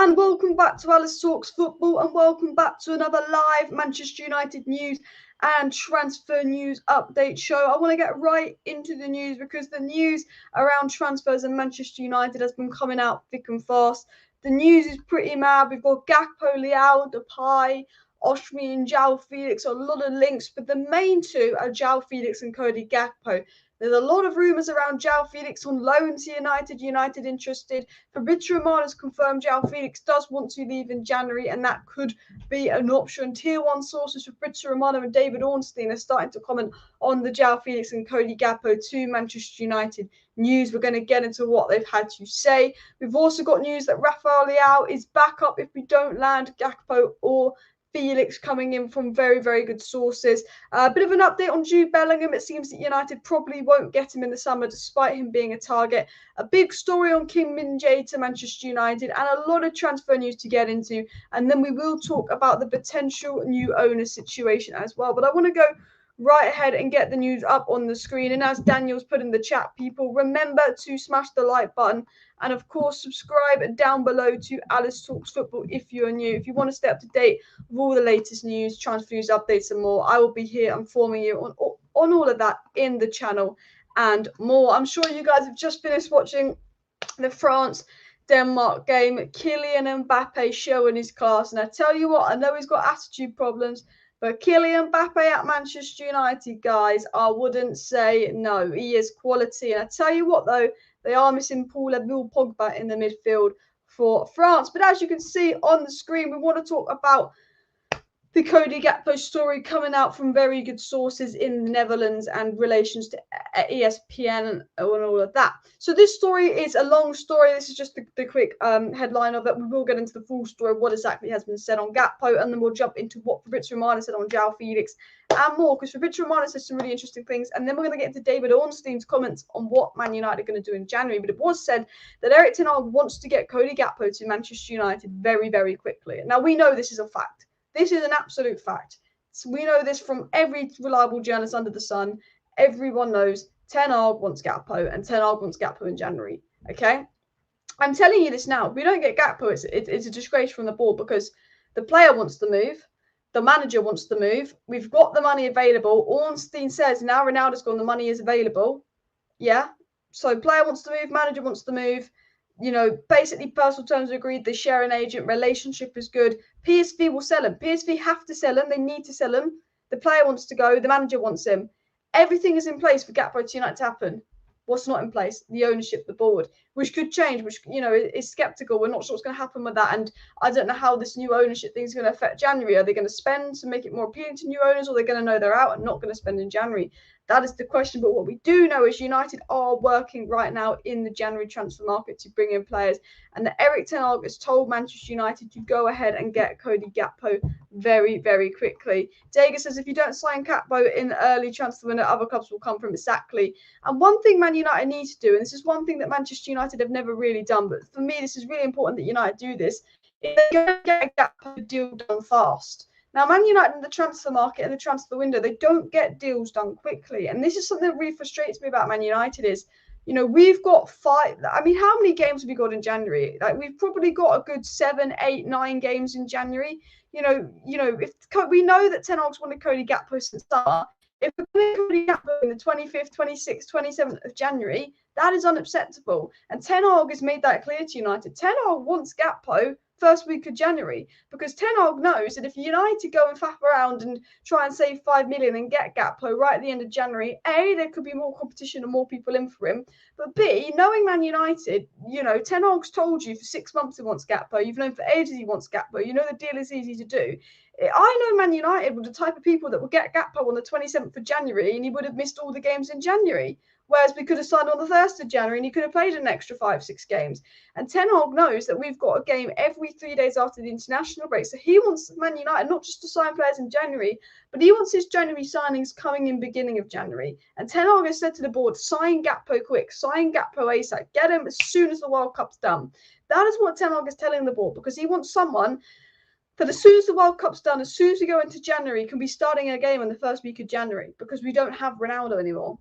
And welcome back to Alice Talks Football, and welcome back to another live Manchester United news and transfer news update show. I want to get right into the news because the news around transfers in Manchester United has been coming out thick and fast. The news is pretty mad. We've got Gakpo, Leao, Depay, Oshmi and Joao Felix, a lot of links, but the main two are Joao Felix and Cody Gakpo. There's a lot of rumours around Joao Felix on loan to United. United interested. Fabrizio Romano has confirmed Joao Felix does want to leave in January, and that could be an option. Tier 1 sources Fabrizio Romano and David Ornstein are starting to comment on the Joao Felix and Cody Gakpo to Manchester United news. We're going to get into what they've had to say. We've also got news that Rafael Leao is back up if we don't land Gakpo or Felix, coming in from very, very good sources. A bit of an update on Jude Bellingham. It seems that United probably won't get him in the summer despite him being a target. A big story on Kim Min-jae to Manchester United and a lot of transfer news to get into. And then we will talk about the potential new owner situation as well. But I want to go right ahead and get the news up on the screen. And as Daniel's put in the chat, people, remember to smash the like button. And of course, subscribe down below to Alice Talks Football if you're new. If you want to stay up to date with all the latest news, transfer news, updates and more, I will be here informing you on all of that in the channel and more. I'm sure you guys have just finished watching the France-Denmark game. Kylian Mbappe showing his class. And I tell you what, I know he's got attitude problems, but Kylian Mbappe at Manchester United, guys, I wouldn't say no. He is quality. And I tell you what, though, they are missing Paul Pogba in the midfield for France. But as you can see on the screen, we want to talk about the Cody Gakpo story coming out from very good sources in the Netherlands and relations to ESPN and all of that. So this story is a long story. This is just the quick headline of it. We will get into the full story of what exactly has been said on Gakpo, and then we'll jump into what Fabrizio Romano said on Joao Felix and more, because Fabrizio Romano said some really interesting things. And then we're going to get into David Ornstein's comments on what Man United are going to do in January. But it was said that ERIK wants to get Cody Gakpo to Manchester United very, very quickly. Now, we know this is a fact. This is an absolute fact. So we know this from every reliable journalist under the sun. Everyone knows Ten Hag wants Gakpo, and Ten Hag wants Gakpo in January. Okay? I'm telling you this now. If we don't get Gakpo, it's a disgrace from the board, because the player wants to move. The manager wants to move. We've got the money available. Ornstein says now Ronaldo's gone, the money is available. Yeah? So player wants to move, manager wants to move. You know, basically personal terms are agreed. They share an agent. Relationship is good. PSV will sell him. PSV have to sell him. They need to sell him. The player wants to go. The manager wants him. Everything is in place for Gakpo to United to happen. What's not in place? The ownership, the board, which could change, which, you know, is skeptical. We're not sure what's going to happen with that. And I don't know how this new ownership thing is going to affect January. Are they going to spend to make it more appealing to new owners, or are they going to know they're out and not going to spend in January? That is the question. But what we do know is United are working right now in the January transfer market to bring in players. And that ERIK has told Manchester United to go ahead and get Cody Gakpo very, very quickly. Dega says if you don't sign Gakpo in the early transfer window, other clubs will come from. Exactly. And one thing Man United need to do, and this is one thing that Manchester United have never really done, but for me, this is really important that United do this, is they're going to get a Gakpo deal done fast. Now, Man United in the transfer market and the transfer window, they don't get deals done quickly. And this is something that really frustrates me about Man United is, you know, we've got five. I mean, how many games have we got in January? Like, we've probably got a good 7, 8, 9 games in January. You know, if we know that Ten Hag's wanted Cody Gakpo since summer. If we're going to Cody Gakpo in the 25th, 26th, 27th of January, that is unacceptable. And Ten Hag has made that clear to United. Ten Hag wants Gakpo first week of January, because Ten Hag knows that if United go and faff around and try and save 5 million and get Gakpo right at the end of January, A, there could be more competition and more people in for him, but B, knowing Man United, you know, Ten Hag's told you for 6 months he wants Gakpo, you've known for ages he wants Gakpo, you know the deal is easy to do. I know Man United were the type of people that would get Gakpo on the 27th of January and he would have missed all the games in January. Whereas we could have signed on the 1st of January and he could have played an extra 5-6 games. And Ten Hag knows that we've got a game every 3 days after the international break. So he wants Man United not just to sign players in January, but he wants his January signings coming in beginning of January. And Ten Hag has said to the board, sign Gakpo quick, sign Gakpo ASAP, get him as soon as the World Cup's done. That is what Ten Hag is telling the board, because he wants someone that as soon as the World Cup's done, as soon as we go into January, can be starting a game in the first week of January, because we don't have Ronaldo anymore.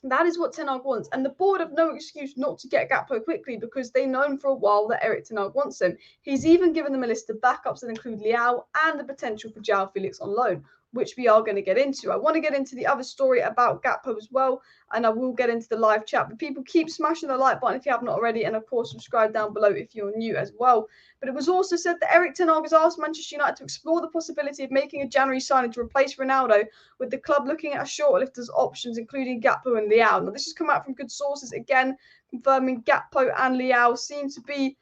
That is what Ten Hag wants. And the board have no excuse not to get Gakpo quickly because they've known for a while that ERIK Ten Hag wants him. He's even given them a list of backups that include Leao and the potential for Joao Felix on loan, which we are going to get into. I want to get into the other story about Gakpo as well, and I will get into the live chat. But people, keep smashing the like button if you have not already, and of course subscribe down below if you're new as well. But it was also said that ERIK Ten Hag has asked Manchester United to explore the possibility of making a January signing to replace Ronaldo, with the club looking at a shortlist of options, including Gakpo and Leao. Now, this has come out from good sources, again, confirming Gakpo and Leao seem to be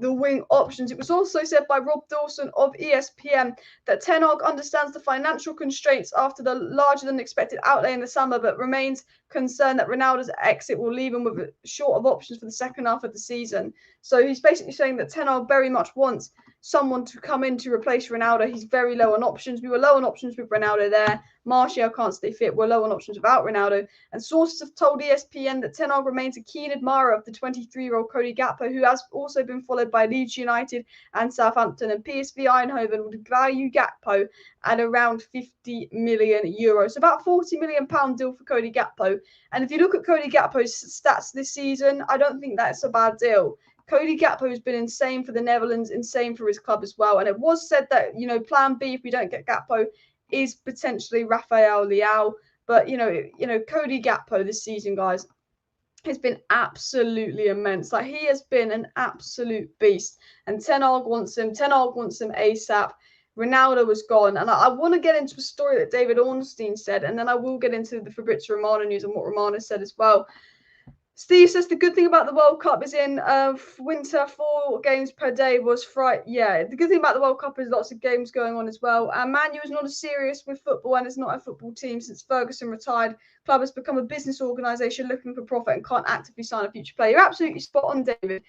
the wing options. It was also said by Rob Dawson of ESPN that Ten Hag understands the financial constraints after the larger than expected outlay in the summer, but remains concerned that Ronaldo's exit will leave him with a short of options for the second half of the season. So he's basically saying that Ten Hag very much wants someone to come in to replace Ronaldo. He's very low on options. We were low on options with Ronaldo there. Martial can't stay fit. We're low on options without Ronaldo. And sources have told ESPN that Ten Hag remains a keen admirer of the 23-year-old Cody Gakpo, who has also been followed by Leeds United and Southampton. And PSV Eindhoven would value Gakpo at around €50 million. So about £40 million deal for Cody Gakpo. And if you look at Cody Gakpo's stats this season, I don't think that's a bad deal. Cody Gakpo has been insane for the Netherlands, insane for his club as well. And it was said that, plan B, if we don't get Gakpo, is potentially Rafael Leao. But, Cody Gakpo this season, guys, has been absolutely immense. Like, he has been an absolute beast. And Ten Hag wants him. Ten Hag wants him ASAP. Ronaldo was gone. And I want to get into a story that David Ornstein said, and then I will get into the Fabrizio Romano news and what Romano said as well. Steve says the good thing about the World Cup is in winter, 4 games per day was Friday. Yeah, the good thing about the World Cup is lots of games going on as well. And Man U is not as serious with football and it's not a football team since Ferguson retired. Club has become a business organisation looking for profit and can't actively sign a future player. You're absolutely spot on, David.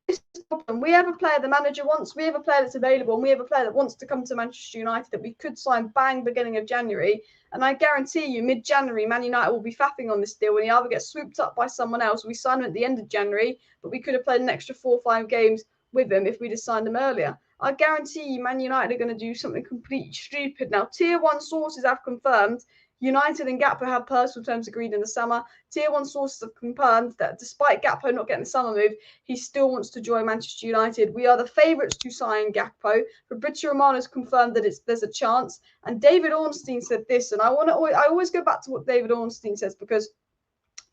This is the problem. We have a player the manager wants, we have a player that's available, and we have a player that wants to come to Manchester United that we could sign bang beginning of January. And I guarantee you, mid-January, Man United will be faffing on this deal when he either gets swooped up by someone else, or we sign him at the end of January, but we could have played an extra 4 or 5 games with him if we'd have signed him earlier. I guarantee you, Man United are going to do something completely stupid. Now, Tier 1 sources have confirmed United and Gakpo have personal terms agreed in the summer. Tier 1 sources have confirmed that despite Gakpo not getting the summer move, he still wants to join Manchester United. We are the favourites to sign Gakpo. Fabrizio Romano has confirmed that there's a chance. And David Ornstein said this, and I always go back to what David Ornstein says because,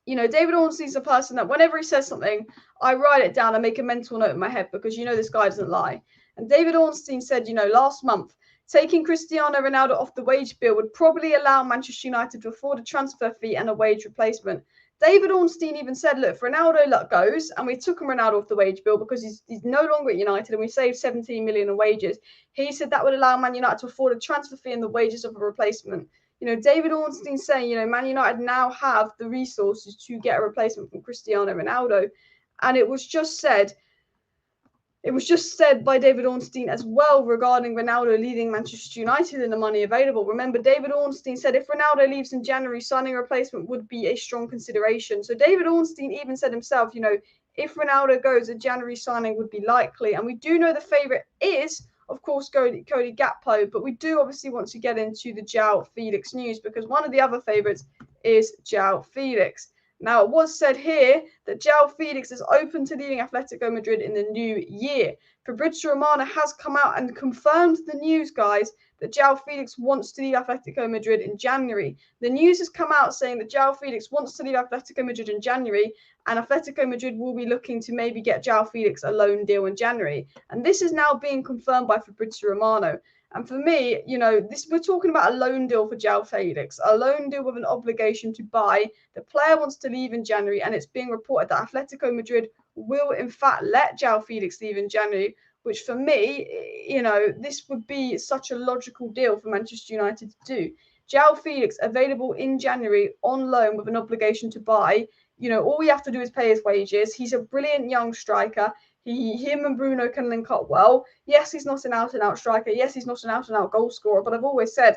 David Ornstein's a person that whenever he says something, I write it down and make a mental note in my head because, this guy doesn't lie. And David Ornstein said, last month, taking Cristiano Ronaldo off the wage bill would probably allow Manchester United to afford a transfer fee and a wage replacement. David Ornstein even said, look, if Ronaldo goes, and we took Ronaldo off the wage bill because he's no longer at United and we saved 17 million in wages, he said that would allow Man United to afford a transfer fee and the wages of a replacement. David Ornstein saying, Man United now have the resources to get a replacement from Cristiano Ronaldo. And it was just said by David Ornstein as well regarding Ronaldo leaving Manchester United and the money available. Remember, David Ornstein said if Ronaldo leaves in January, signing a replacement would be a strong consideration. So David Ornstein even said himself, if Ronaldo goes, a January signing would be likely. And we do know the favourite is, of course, Cody Gakpo, but we do obviously want to get into the Joao Felix news because one of the other favourites is Joao Felix. Now, it was said here that Joao Felix is open to leaving Atletico Madrid in the new year. Fabrizio Romano has come out and confirmed the news, guys, that Joao Felix wants to leave Atletico Madrid in January. The news has come out saying that Joao Felix wants to leave Atletico Madrid in January, and Atletico Madrid will be looking to maybe get Joao Felix a loan deal in January. And this is now being confirmed by Fabrizio Romano. And for me, we're talking about a loan deal for Joao Felix, a loan deal with an obligation to buy. The player wants to leave in January, and it's being reported that Atletico Madrid will, in fact, let Joao Felix leave in January, which for me, this would be such a logical deal for Manchester United to do. Joao Felix available in January on loan with an obligation to buy. All we have to do is pay his wages. He's a brilliant young striker. Him and Bruno can link up well. Yes, he's not an out-and-out striker. Yes, he's not an out-and-out goal scorer. But I've always said,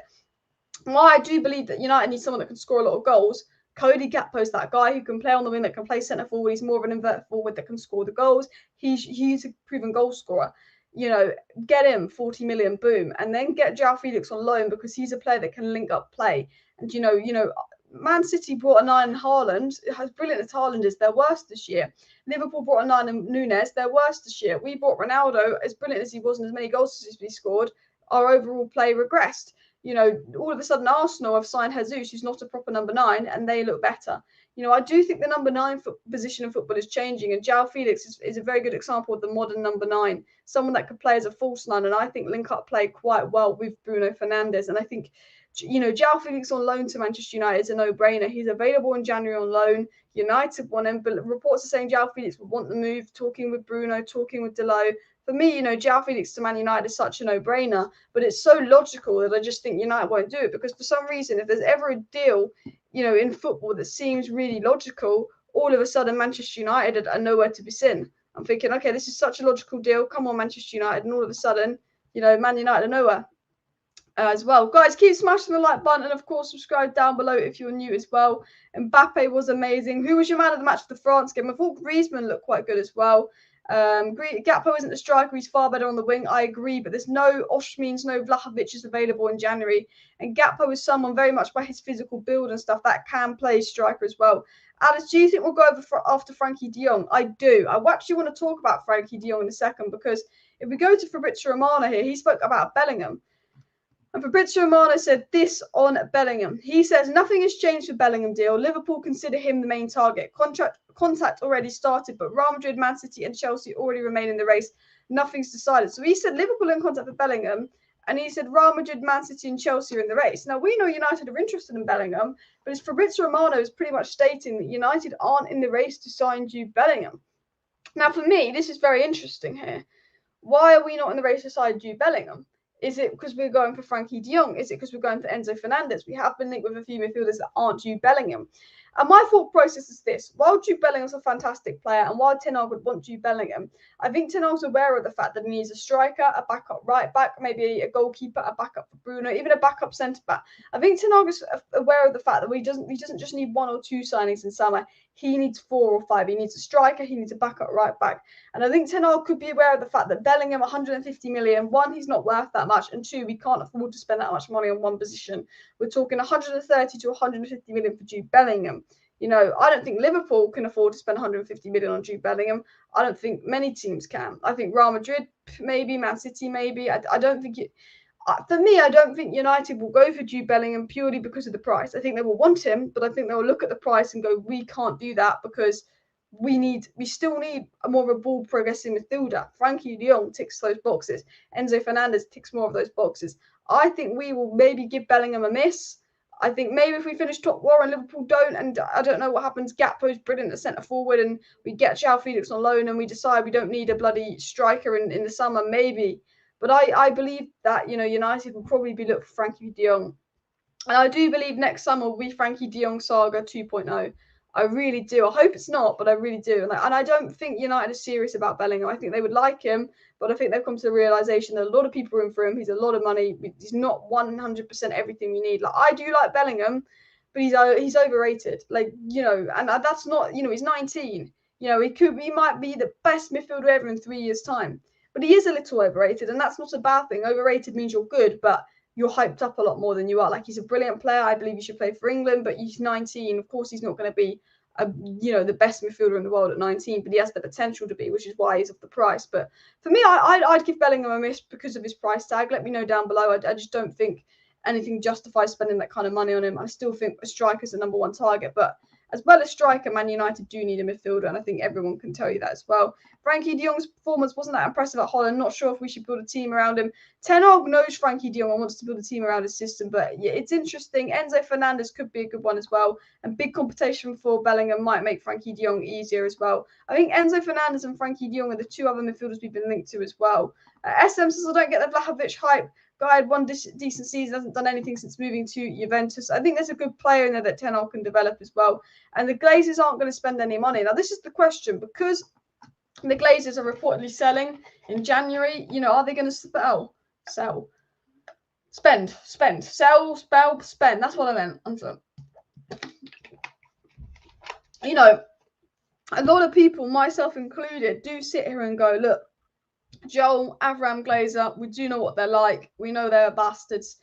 while I do believe that United needs someone that can score a lot of goals, Cody Gakpo is that guy who can play on the wing, that can play centre forward. He's more of an inverted forward that can score the goals. He's a proven goal scorer. Get him 40 million, boom, and then get Joao Felix on loan because he's a player that can link up play. And Man City brought a 9 in Haaland. As brilliant as Haaland is, they're worst this year. Liverpool brought a 9 in Nunes. They're worst this year. We brought Ronaldo. As brilliant as he was and as many goals as he scored, our overall play regressed. All of a sudden Arsenal have signed Jesus, who's not a proper number 9, and they look better. I do think the number 9 position in football is changing, and Joao Felix is a very good example of the modern number 9, someone that could play as a false 9, and I think link up play quite well with Bruno Fernandes. And I think, Joao Felix on loan to Manchester United is a no-brainer. He's available in January on loan. United want him, but reports are saying Joao Felix would want the move, talking with Bruno, talking with Delot. For me, Joao Felix to Man United is such a no-brainer, but it's so logical that I just think United won't do it, because for some reason, if there's ever a deal, in football that seems really logical, all of a sudden Manchester United are nowhere to be seen. I'm thinking, okay, this is such a logical deal. Come on, Manchester United. And all of a sudden, Man United are nowhere as well. Guys, keep smashing the like button, and of course, subscribe down below if you're new as well. Mbappe was amazing. Who was your man of the match for the France game? I thought Griezmann looked quite good as well. Gakpo isn't the striker, he's far better on the wing, I agree, but there's no Osimhen, no Vlahovic is available in January, and Gakpo is someone very much by his physical build and stuff that can play striker as well. Alice, do you think we'll go over after Frankie de Jong? I do. I actually want to talk about Frankie de Jong in a second, because if we go to Fabrizio Romano here, he spoke about Bellingham. And Fabrizio Romano said this on Bellingham. He says, nothing has changed with Bellingham deal. Liverpool consider him the main target. Contact already started, but Real Madrid, Man City and Chelsea already remain in the race. Nothing's decided. So he said Liverpool in contact with Bellingham, and he said Real Madrid, Man City and Chelsea are in the race. Now, we know United are interested in Bellingham, but as Fabrizio Romano is pretty much stating that United aren't in the race to sign Jude Bellingham. Now, for me, this is very interesting here. Why are we not in the race to sign Jude Bellingham? Is it because we're going for Frankie de Jong? Is it because we're going for Enzo Fernandez? We have been linked with a few midfielders that aren't Jude Bellingham. And my thought process is this. While Jude Bellingham's a fantastic player, and while Ten Hag would want Jude Bellingham, I think Ten Hag's aware of the fact that he needs a striker, a backup right back, maybe a goalkeeper, a backup for Bruno, even a backup centre back. I think Ten Hag is aware of the fact that he doesn't just need 1 or 2 signings in summer. He needs 4 or 5. He needs a striker. He needs a backup right back. And I think Ten Hag could be aware of the fact that Bellingham, 150 million, 1, he's not worth that much, and 2, we can't afford to spend that much money on one position. We're talking 130 to 150 million for Jude Bellingham. I don't think Liverpool can afford to spend 150 million on Jude Bellingham. I don't think many teams can. I think Real Madrid, maybe, Man City, maybe. I don't think it. For me, I don't think United will go for Jude Bellingham purely because of the price. I think they will want him, but I think they will look at the price and go, we can't do that because we still need a more of a ball progressing midfielder. Frankie de Jong ticks those boxes. Enzo Fernandez ticks more of those boxes. I think we will maybe give Bellingham a miss. I think maybe if we finish top 4 and Liverpool don't, and I don't know what happens, Gakpo's brilliant at centre forward, and we get Joao Felix on loan, and we decide we don't need a bloody striker in the summer, maybe. But I believe that, United will probably be looking for Frankie de Jong. And I do believe next summer will be Frankie de Jong saga 2.0. I really do. I hope it's not, but I really do. And I don't think United is serious about Bellingham. I think they would like him, but I think they've come to the realisation that a lot of people are in for him. He's a lot of money. He's not 100% everything we need. Like, I do like Bellingham, but he's overrated. And that's not, he's 19. He might be the best midfielder ever in 3 years' time. But he is a little overrated, and that's not a bad thing. Overrated means you're good, but you're hyped up a lot more than you are. Like, he's a brilliant player. I believe he should play for England, but he's 19. Of course, he's not going to be, the best midfielder in the world at 19, but he has the potential to be, which is why he's of the price. But for me, I'd give Bellingham a miss because of his price tag. Let me know down below. I just don't think anything justifies spending that kind of money on him. I still think a striker's the number 1 target, but as well as striker, Man United do need a midfielder, and I think everyone can tell you that as well. Frankie de Jong's performance wasn't that impressive at Holland. Not sure if we should build a team around him. Ten Hag knows Frankie de Jong and wants to build a team around his system, but yeah, it's interesting. Enzo Fernandez could be a good one as well, and big competition for Bellingham might make Frankie de Jong easier as well. I think Enzo Fernandez and Frankie de Jong are the 2 other midfielders we've been linked to as well. SM says, I don't get the Vlahovic hype. Guy had 1 decent season, hasn't done anything since moving to Juventus. I think there's a good player in there that Ten Hag can develop as well. And the Glazers aren't going to spend any money. Now, this is the question. Because the Glazers are reportedly selling in January, are they going to sell? Spend. Sell, spell, spend. That's what I meant. A lot of people, myself included, do sit here and go, look, Joel, Avram, Glazer, we do know what they're like. We know they're bastards.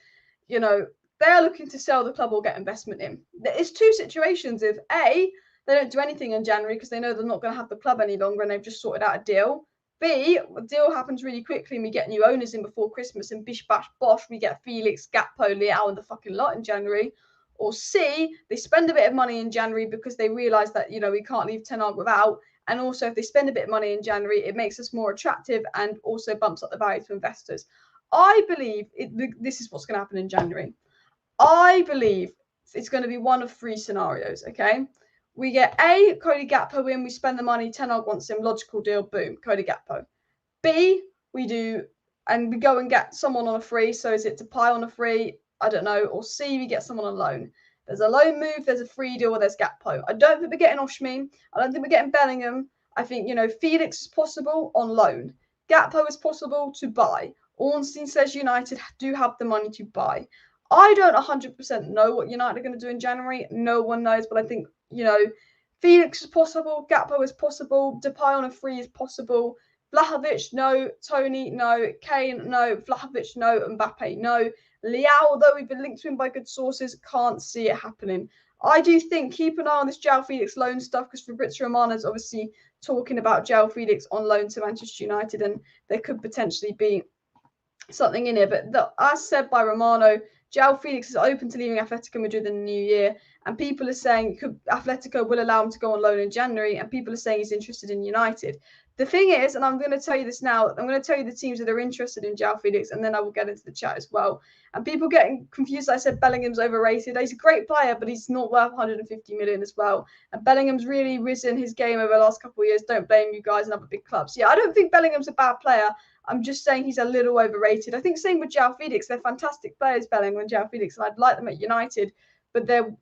they are looking to sell the club or get investment in. It's two situations. If A, they don't do anything in January because they know they're not going to have the club any longer and they've just sorted out a deal. B, the deal happens really quickly and we get new owners in before Christmas and bish bash bosh, we get Felix, Gakpo, Leao and the fucking lot in January. Or C, they spend a bit of money in January because they realise that, we can't leave Ten Hag without. And also, if they spend a bit of money in January, it makes us more attractive and also bumps up the value to investors. I believe this is what's going to happen in January. I believe it's going to be one of three scenarios, okay? We get A, Cody Gakpo in, we spend the money, Ten Hag wants him, logical deal, boom, Cody Gakpo. B, we go and get someone on a free, so is it Depay on a free? I don't know. Or C, we get someone on loan. There's a loan move, there's a free deal, or there's Gakpo. I don't think we're getting Oshmi. I don't think we're getting Bellingham. I think, Felix is possible on loan. Gakpo is possible to buy. Ornstein says United do have the money to buy. I don't 100% know what United are going to do in January. No one knows, but I think, Felix is possible. Gakpo is possible. Depay on a free is possible. Vlahovic, no. Tony, no. Kane, no. Vlahovic, no. Mbappe, no. Leao, although we've been linked to him by good sources, can't see it happening. I do think keep an eye on this Joao Felix loan stuff because Fabrizio Romano is obviously talking about Joao Felix on loan to Manchester United and there could potentially be something in here. But as said by Romano, Joao Felix is open to leaving Atletico Madrid in the new year. And people are saying Atletico will allow him to go on loan in January. And people are saying he's interested in United. The thing is, and I'm going to tell you this now, I'm going to tell you the teams that are interested in Joao Felix, and then I will get into the chat as well. And people getting confused, I said Bellingham's overrated. He's a great player, but he's not worth 150 million as well. And Bellingham's really risen his game over the last couple of years. Don't blame you guys and other big clubs. Yeah, I don't think Bellingham's a bad player. I'm just saying he's a little overrated. I think same with Joao Felix. They're fantastic players, Bellingham and Joao Felix, and I'd like them at United, but they're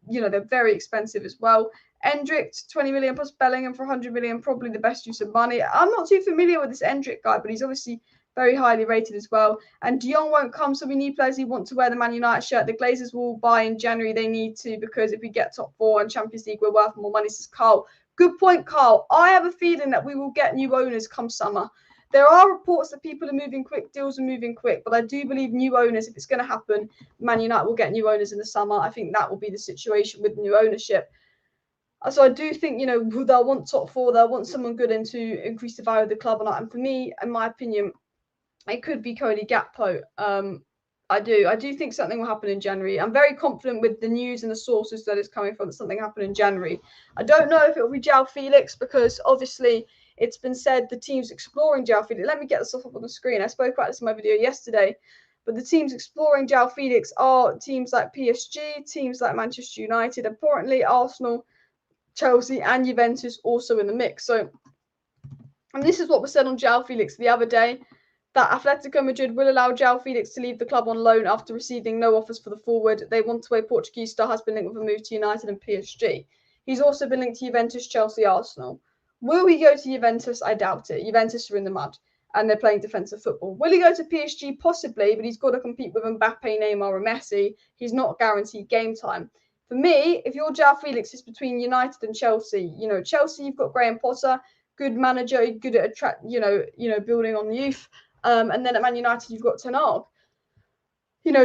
very expensive as well. Endrick, 20 million plus Bellingham for 100 million, probably the best use of money. I'm not too familiar with this Endrick guy, but he's obviously very highly rated as well. And De Jong won't come, so we need players who want to wear the Man United shirt. The Glazers will buy in January. They need to, because if we get top four and Champions League, we're worth more money, says Carl. Good point, Carl. I have a feeling that we will get new owners come summer. There are reports that people are moving quick, deals are moving quick, but I do believe new owners, if it's going to happen, Man United will get new owners in the summer. I think that will be the situation with new ownership. So I do think, they'll want top four, they'll want someone good in to increase the value of the club. And for me, in my opinion, it could be Cody Gakpo. I do think something will happen in January. I'm very confident with the news and the sources that it's coming from that something happened in January. I don't know if it will be Joao Felix because obviously it's been said the team's exploring Joao Felix. Let me get this up on the screen. I spoke about this in my video yesterday. But the teams exploring Joao Felix are teams like PSG, teams like Manchester United, importantly Arsenal, Chelsea and Juventus also in the mix. So, and this is what was said on Joao Felix the other day, that Atletico Madrid will allow Joao Felix to leave the club on loan after receiving no offers for the forward. They want to, a Portuguese star has been linked with a move to United and PSG. He's also been linked to Juventus, Chelsea, Arsenal. Will he go to Juventus? I doubt it. Juventus are in the mud and they're playing defensive football. Will he go to PSG? Possibly, but he's got to compete with Mbappe, Neymar and Messi. He's not guaranteed game time. For me, if you're Joao Felix, it's between United and Chelsea. Chelsea, you've got Graham Potter, good manager, good at building on the youth. And then at Man United, you've got Ten Hag.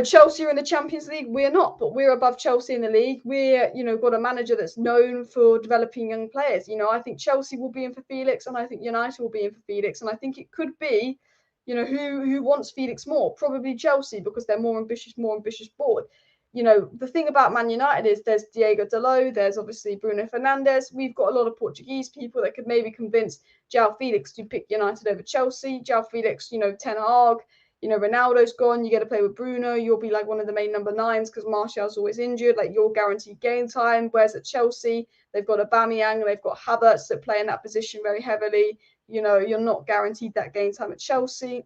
Chelsea are in the Champions League. We're not, but we're above Chelsea in the league. We're, got a manager that's known for developing young players. I think Chelsea will be in for Felix, and I think United will be in for Felix. And I think it could be, who wants Felix more? Probably Chelsea because they're more ambitious board. The thing about Man United is there's Diego Dalot, there's obviously Bruno Fernandes. We've got a lot of Portuguese people that could maybe convince Joao Felix to pick United over Chelsea. Joao Felix, Ten Hag, Ronaldo's gone. You get to play with Bruno. You'll be like one of the main number 9s because Martial's always injured. Like you're guaranteed game time. Whereas at Chelsea, they've got Aubameyang and they've got Havertz that play in that position very heavily. You're not guaranteed that game time at Chelsea.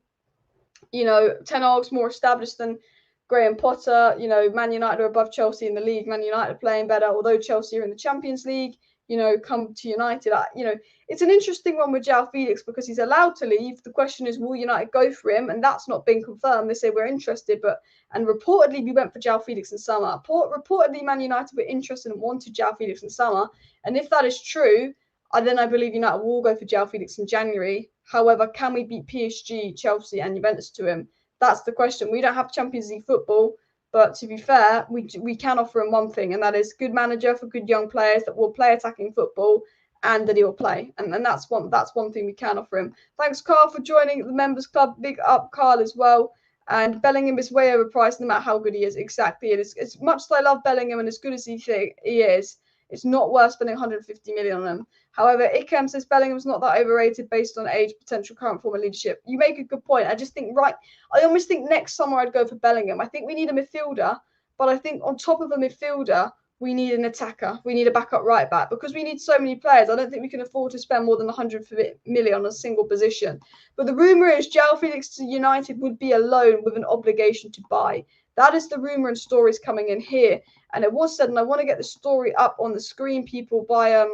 Ten Hag's more established than Graham Potter. Man United are above Chelsea in the league. Man United are playing better, although Chelsea are in the Champions League. Come to United. It's an interesting one with Joao Felix because he's allowed to leave. The question is, will United go for him? And that's not been confirmed. They say we're interested, and reportedly we went for Joao Felix in summer. Reportedly, Man United were interested and wanted Joao Felix in summer. And if that is true, then I believe United will go for Joao Felix in January. However, can we beat PSG, Chelsea, and Juventus to him? That's the question. We don't have Champions League football. But to be fair, we can offer him one thing, and that is good manager for good young players that will play attacking football and that he will play. And that's one thing we can offer him. Thanks, Carl, for joining the members club. Big up, Carl, as well. And Bellingham is way overpriced no matter how good he is. Exactly. And as much as I love Bellingham and as good as he is, it's not worth spending 150 million on him. However, Ikam says Bellingham's not that overrated based on age, potential, current form, and leadership. You make a good point. I just think, I almost think next summer I'd go for Bellingham. I think we need a midfielder, but I think on top of a midfielder, we need an attacker. We need a backup right back because we need so many players. I don't think we can afford to spend more than 100 million on a single position. But the rumour is Joao Felix to United would be a loan with an obligation to buy. That is the rumour and stories coming in here. And it was said, and I want to get the story up on the screen, people, by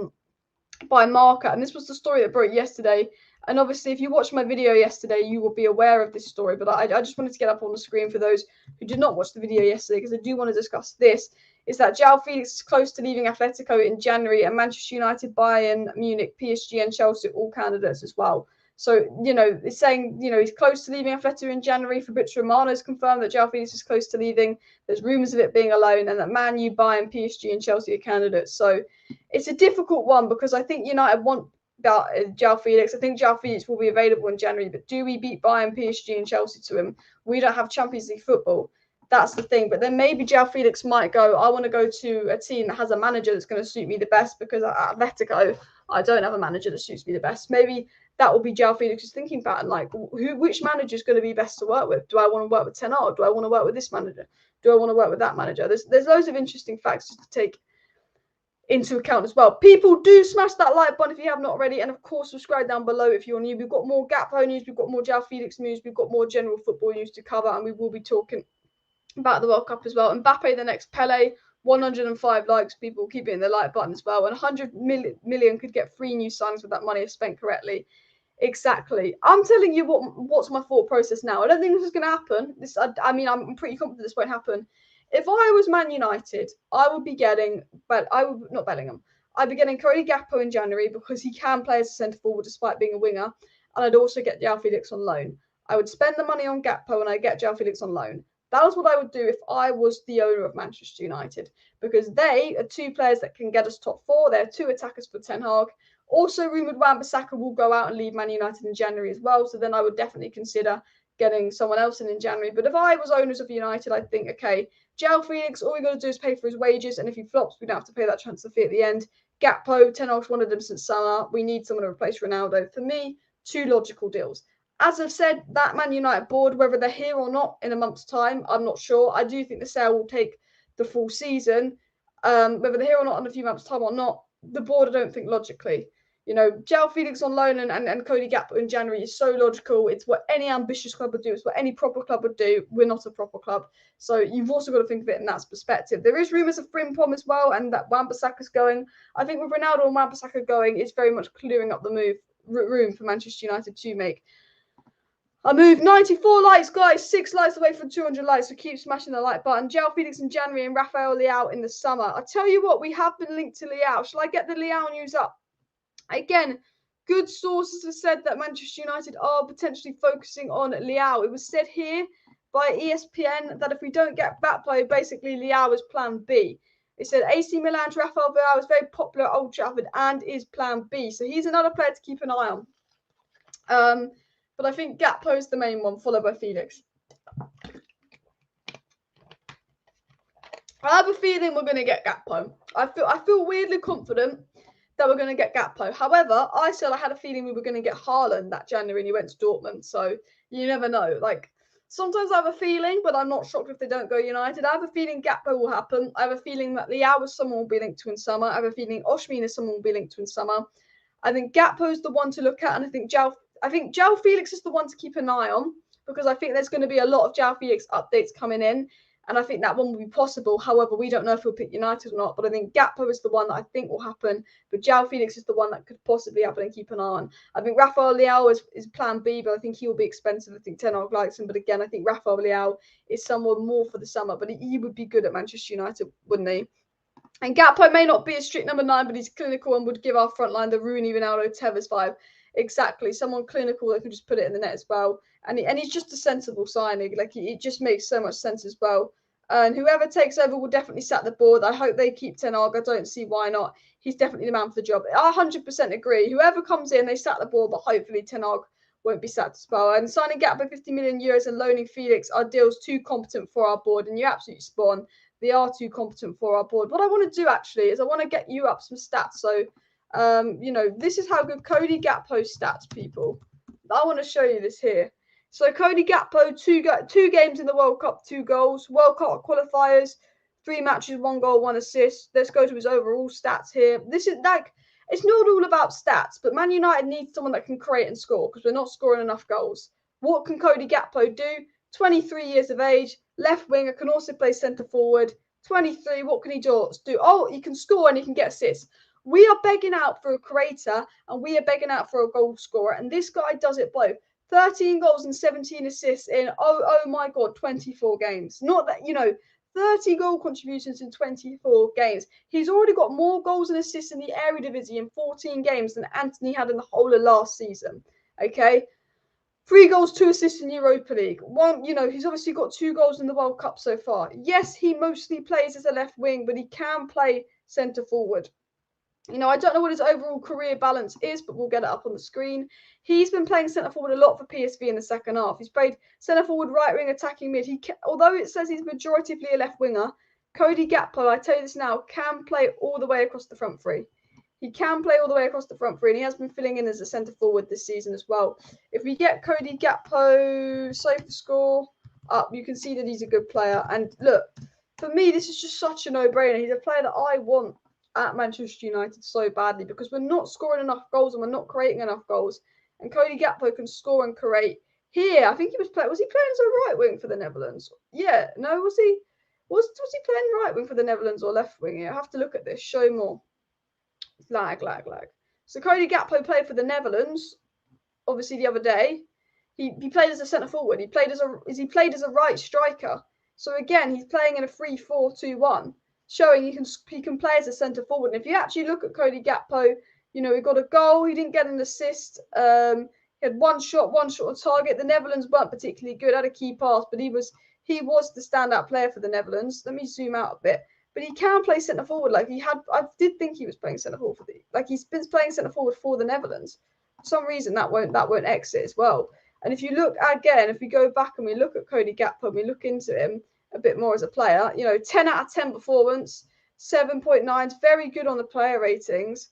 Marca. And this was the story that broke yesterday. And obviously, if you watched my video yesterday, you will be aware of this story. But I just wanted to get up on the screen for those who did not watch the video yesterday, because I do want to discuss this. Is that Joao Felix is close to leaving Atletico in January, and Manchester United, Bayern, Munich, PSG, and Chelsea all candidates as well. So, it's saying, he's close to leaving Atletico in January. Fabrizio Romano has confirmed that Joao Felix is close to leaving. There's rumours of it being a loan, and that Man U, Bayern, PSG, and Chelsea are candidates. So it's a difficult one because I think United want Joao Felix. I think Joao Felix will be available in January, but do we beat Bayern, PSG, and Chelsea to him? We don't have Champions League football. That's the thing. But then maybe Joao Felix might go, I want to go to a team that has a manager that's going to suit me the best, because at Atletico, I don't have a manager that suits me the best. Maybe that will be Joao Felix's thinking pattern. Like, which manager is going to be best to work with? Do I want to work with Ten Hag? Do I want to work with this manager? Do I want to work with that manager? There's loads of interesting facts to take into account as well. People, do smash that like button if you have not already, and of course subscribe down below if you're new. We've got more Gakpo news, we've got more Joao Felix news, we've got more general football news to cover, and we will be talking about the World Cup as well. Mbappe, the next Pele, 105 likes. People keep hitting the like button as well, and 100 million could get 3 new signings with that money if spent correctly. Exactly. I'm telling you what's my thought process now. I don't think this is going to happen. I'm pretty confident this won't happen. If I was Man United, I would be getting, but I would not Bellingham. I'd be getting Cody Gakpo in January because he can play as a centre forward despite being a winger, and I'd also get Joao Felix on loan. I would spend the money on Gakpo and I'd get Joao Felix on loan. That is what I would do if I was the owner of Manchester United, because they are 2 players that can get us top 4. They're 2 attackers for Ten Hag. Also, rumoured Wan-Bissaka will go out and leave Man United in January as well. So then I would definitely consider getting someone else in January. But if I was owners of United, I'd think, okay, Joao Felix, all we got to do is pay for his wages. And if he flops, we don't have to pay that transfer fee at the end. Gakpo, Ten Hag's wanted him since summer. We need someone to replace Ronaldo. For me, 2 logical deals. As I've said, that Man United board, whether they're here or not in a month's time, I'm not sure. I do think the sale will take the full season. Whether they're here or not in a few months' time or not, the board, I don't think logically. Joao Felix on loan and Cody Gakpo in January is so logical. It's what any ambitious club would do. It's what any proper club would do. We're not a proper club. So you've also got to think of it in that perspective. There is rumours of Frimpong as well, and that Wan-Bissaka's going. I think with Ronaldo and Wan-Bissaka going, it's very much clearing up the room for Manchester United to make a move. 94 likes, guys. 6 likes away from 200 likes. So keep smashing the like button. Joao Felix in January and Rafael Leao in the summer. I tell you what, we have been linked to Leao. Shall I get the Leao news up? Again, good sources have said that Manchester United are potentially focusing on Leao. It was said here by ESPN that if we don't get Gakpo, basically Leao is plan B. It said AC Milan's Rafael Leao is very popular at Old Trafford and is plan B. So he's another player to keep an eye on. But I think Gakpo is the main one, followed by Felix. I have a feeling we're going to get Gakpo. I feel weirdly confident that we're going to get Gakpo. However, I said I had a feeling we were going to get Haaland that January and he went to Dortmund. So you never know. Like, sometimes I have a feeling, but I'm not shocked if they don't go United. I have a feeling Gakpo will happen. I have a feeling that Leao is someone will be linked to in summer. I have a feeling Osimhen is someone will be linked to in summer. I think Gakpo is the one to look at, and I think Joao Felix is the one to keep an eye on, because I think there's going to be a lot of Joao Felix updates coming in. And I think that one will be possible. However, we don't know if he'll pick United or not. But I think Gakpo is the one that I think will happen. But Joao Felix is the one that could possibly happen and keep an eye on. I think Rafael Leao is plan B, but I think he will be expensive. I think Ten Hag likes him. But again, I think Rafael Leao is someone more for the summer. But he would be good at Manchester United, wouldn't he? And Gakpo may not be a strict number 9, but he's clinical and would give our front line the Rooney, Ronaldo, Tevez vibe. Exactly. Someone clinical that can just put it in the net as well. And he's just a sensible signing. Like, it just makes so much sense as well. And whoever takes over will definitely set the board. I hope they keep Ten Hag. I don't see why not. He's definitely the man for the job. I 100% agree. Whoever comes in, they set the board, but hopefully Ten Hag won't be sacked as well. And signing Gakpo 50 million euros and loaning Felix are deals too competent for our board. And you're absolutely spot on. They are too competent for our board. What I want to do actually is I want to get you up some stats. So, this is how good Cody Gakpo's stats, people. I want to show you this here. So Cody Gakpo, two games in the World Cup, 2 goals. World Cup qualifiers, 3 matches, 1 goal, 1 assist. Let's go to his overall stats here. This is like, it's not all about stats, but Man United needs someone that can create and score because we're not scoring enough goals. What can Cody Gakpo do? 23 years of age, left winger, can also play centre forward. 23, what can he do? Oh, he can score and he can get assists. We are begging out for a creator and we are begging out for a goal scorer, and this guy does it both. 13 goals and 17 assists in, oh my God, 24 games. Not that, 30 goal contributions in 24 games. He's already got more goals and assists in the Eredivisie in 14 games than Anthony had in the whole of last season. Okay? 3 goals, 2 assists in Europa League. He's obviously got 2 goals in the World Cup so far. Yes, he mostly plays as a left wing, but he can play centre forward. I don't know what his overall career balance is, but we'll get it up on the screen. He's been playing centre forward a lot for PSV in the second half. He's played centre forward, right wing, attacking mid. Although it says he's majoritively a left winger, Cody Gakpo, I tell you this now, can play all the way across the front three. He can play all the way across the front three, and he has been filling in as a centre forward this season as well. If we get Cody Gakpo, SofaScore up, you can see that he's a good player. And look, for me, this is just such a no-brainer. He's a player that I want at Manchester United so badly because we're not scoring enough goals and we're not creating enough goals. And Cody Gakpo can score and create. Here, I think he was playing as a right wing for the Netherlands? Yeah, no, was he playing right wing for the Netherlands or left wing here? I have to look at this. Show more. Lag. So Cody Gakpo played for the Netherlands, obviously the other day. He played as a centre forward. He played as a right striker. So again, he's playing in a 3-4-2-1. Showing he can play as a centre forward. And if you actually look at Cody Gakpo, he got a goal. He didn't get an assist. He had one shot on target. The Netherlands weren't particularly good. Had a key pass, but he was the standout player for the Netherlands. Let me zoom out a bit. But he can play centre forward. I did think he was playing centre forward he's been playing centre forward for the Netherlands. For some reason that won't exit as well. And if you look again, if we go back and we look at Cody Gakpo and we look into him a bit more as a player, 10 out of 10 performance, 7.9, very good on the player ratings.